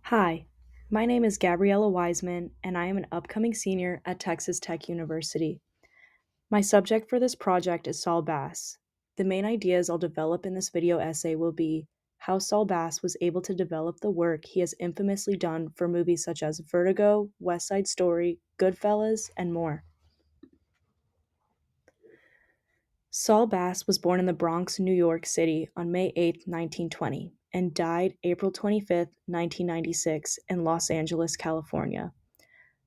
Hi, my name is Gabriela Weissman, and I am an upcoming senior at Texas Tech University. My subject for this project is Saul Bass. The main ideas I'll develop in this video essay will be how Saul Bass was able to develop the work he has infamously done for movies such as Vertigo, West Side Story, Goodfellas, and more. Saul Bass was born in the Bronx, New York City on May 8, 1920, and died April 25, 1996, in Los Angeles, California.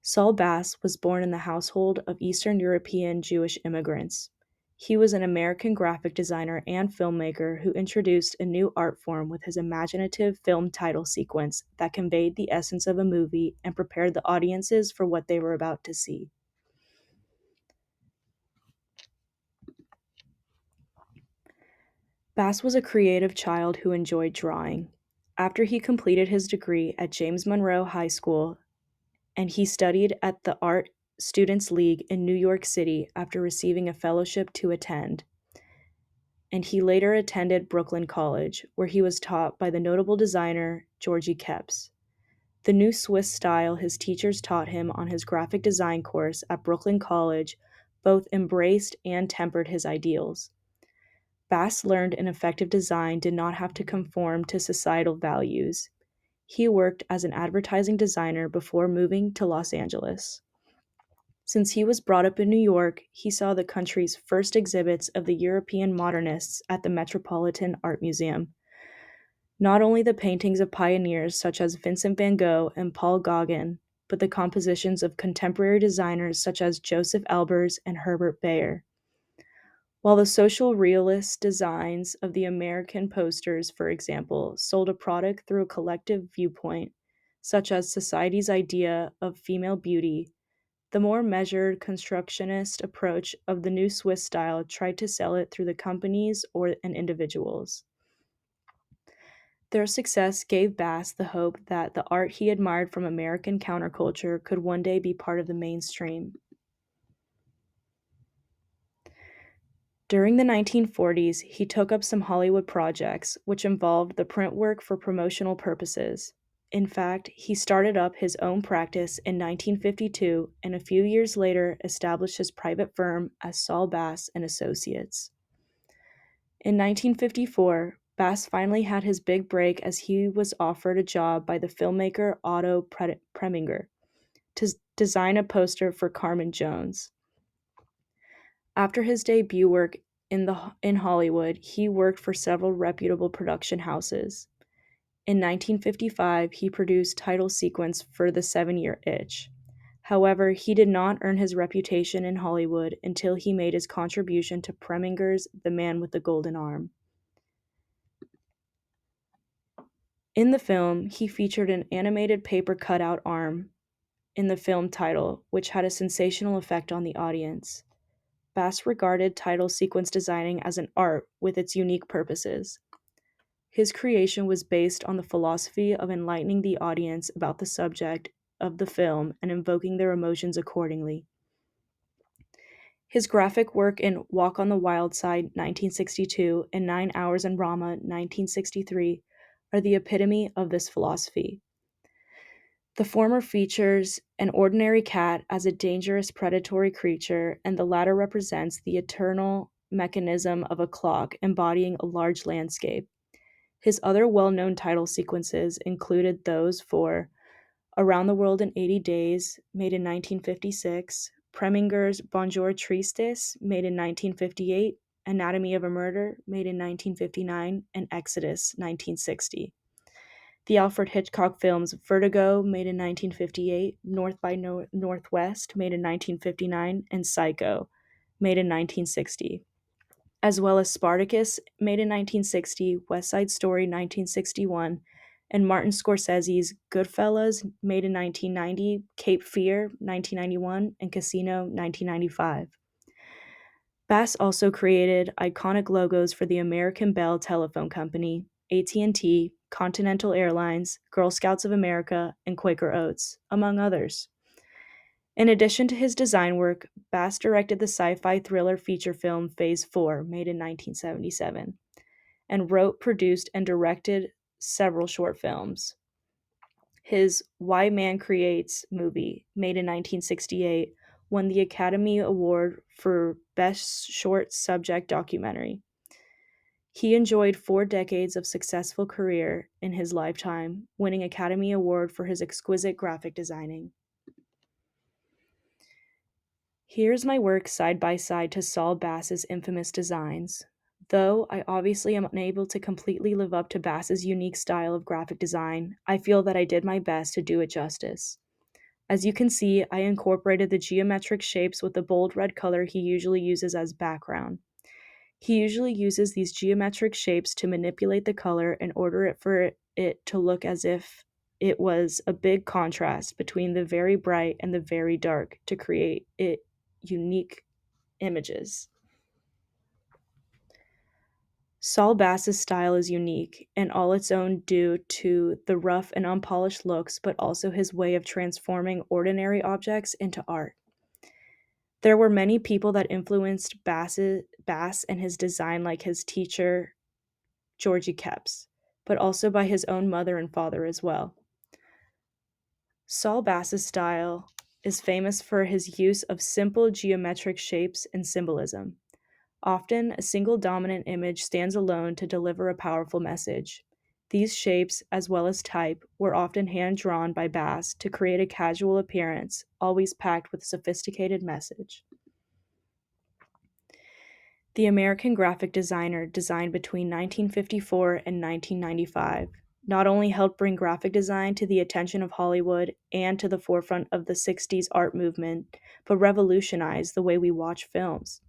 Saul Bass was born in the household of Eastern European Jewish immigrants. He was an American graphic designer and filmmaker who introduced a new art form with his imaginative film title sequence that conveyed the essence of a movie and prepared the audiences for what they were about to see. Bass was a creative child who enjoyed drawing. After he completed his degree at James Monroe High School, and he studied at the Art Students League in New York City after receiving a fellowship to attend. And he later attended Brooklyn College, where he was taught by the notable designer Georgie Kepps. The new Swiss style his teachers taught him on his graphic design course at Brooklyn College both embraced and tempered his ideals. Bass learned an effective design did not have to conform to societal values. He worked as an advertising designer before moving to Los Angeles. Since he was brought up in New York, he saw the country's first exhibits of the European modernists at the Metropolitan Art Museum. Not only the paintings of pioneers such as Vincent van Gogh and Paul Gauguin, but the compositions of contemporary designers such as Joseph Albers and Herbert Bayer. While the social realist designs of the American posters, for example, sold a product through a collective viewpoint, such as society's idea of female beauty, the more measured constructionist approach of the new Swiss style tried to sell it through the companies and individuals. Their success gave Bass the hope that the art he admired from American counterculture could one day be part of the mainstream. During the 1940s, he took up some Hollywood projects, which involved the print work for promotional purposes. In fact, he started up his own practice in 1952 and a few years later established his private firm as Saul Bass and Associates. In 1954, Bass finally had his big break as he was offered a job by the filmmaker Otto Preminger to design a poster for Carmen Jones. After his debut work in Hollywood, he worked for several reputable production houses. In 1955, he produced title sequence for The 7-Year Itch. However, he did not earn his reputation in Hollywood until he made his contribution to Preminger's The Man with the Golden Arm. In the film, he featured an animated paper cutout arm in the film title, which had a sensational effect on the audience. Bass regarded title sequence designing as an art with its unique purposes. His creation was based on the philosophy of enlightening the audience about the subject of the film and invoking their emotions accordingly. His graphic work in Walk on the Wild Side 1962 and 9 Hours in Rama 1963 are the epitome of this philosophy. The former features an ordinary cat as a dangerous predatory creature, and the latter represents the eternal mechanism of a clock embodying a large landscape. His other well-known title sequences included those for Around the World in 80 Days, made in 1956, Preminger's Bonjour Tristes, made in 1958, Anatomy of a Murder, made in 1959, and Exodus, 1960. The Alfred Hitchcock films Vertigo, made in 1958, North by Northwest, made in 1959, and Psycho, made in 1960, as well as Spartacus, made in 1960, West Side Story 1961, and Martin Scorsese's Goodfellas, made in 1990, Cape Fear 1991, and Casino 1995. Bass also created iconic logos for the American Bell Telephone Company, AT&T, Continental Airlines, Girl Scouts of America, and Quaker Oats, among others. In addition to his design work, Bass directed the sci-fi thriller feature film Phase 4, made in 1977, and wrote, produced, and directed several short films. His Why Man Creates movie, made in 1968, won the Academy Award for Best Short Subject Documentary. He enjoyed 4 decades of successful career in his lifetime, winning Academy Award for his exquisite graphic designing. Here's my work side by side to Saul Bass's infamous designs. Though I obviously am unable to completely live up to Bass's unique style of graphic design, I feel that I did my best to do it justice. As you can see, I incorporated the geometric shapes with the bold red color he usually uses as background. He usually uses these geometric shapes to manipulate the color in order for it to look as if it was a big contrast between the very bright and the very dark to create it unique images. Saul Bass's style is unique and all its own due to the rough and unpolished looks, but also his way of transforming ordinary objects into art. There were many people that influenced Bass and his design, like his teacher, Georgie Kepps, but also by his own mother and father as well. Saul Bass's style is famous for his use of simple geometric shapes and symbolism. Often, a single dominant image stands alone to deliver a powerful message. These shapes, as well as type, were often hand drawn by Bass to create a casual appearance, always packed with a sophisticated message. The American graphic designer designed between 1954 and 1995 not only helped bring graphic design to the attention of Hollywood and to the forefront of the 60s art movement, but revolutionized the way we watch films.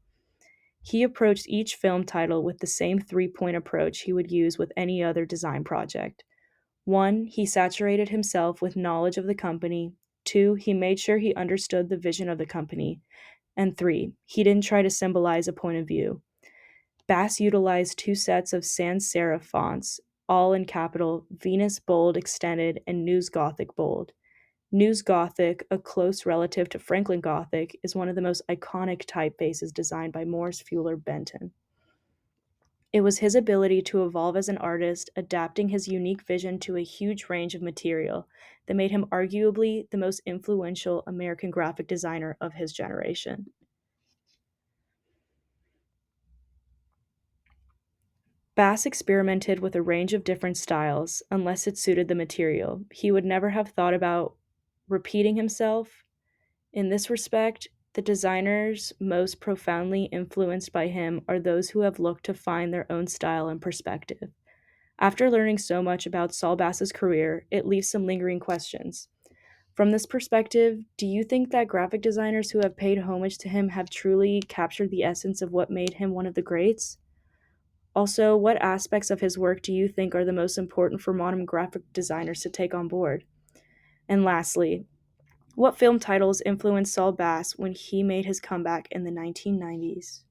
He approached each film title with the same 3-point approach he would use with any other design project. 1, he saturated himself with knowledge of the company. 2, he made sure he understood the vision of the company. And 3, he didn't try to symbolize a point of view. Bass utilized 2 sets of sans serif fonts, all in capital, Venus Bold Extended and News Gothic Bold. News Gothic, a close relative to Franklin Gothic, is one of the most iconic typefaces designed by Morris Fuller Benton. It was his ability to evolve as an artist, adapting his unique vision to a huge range of material, that made him arguably the most influential American graphic designer of his generation. Bass experimented with a range of different styles unless it suited the material. He would never have thought about repeating himself. In this respect, the designers most profoundly influenced by him are those who have looked to find their own style and perspective. After learning so much about Saul Bass's career, it leaves some lingering questions. From this perspective, do you think that graphic designers who have paid homage to him have truly captured the essence of what made him one of the greats? Also, what aspects of his work do you think are the most important for modern graphic designers to take on board? And lastly, what film titles influenced Saul Bass when he made his comeback in the 1990s?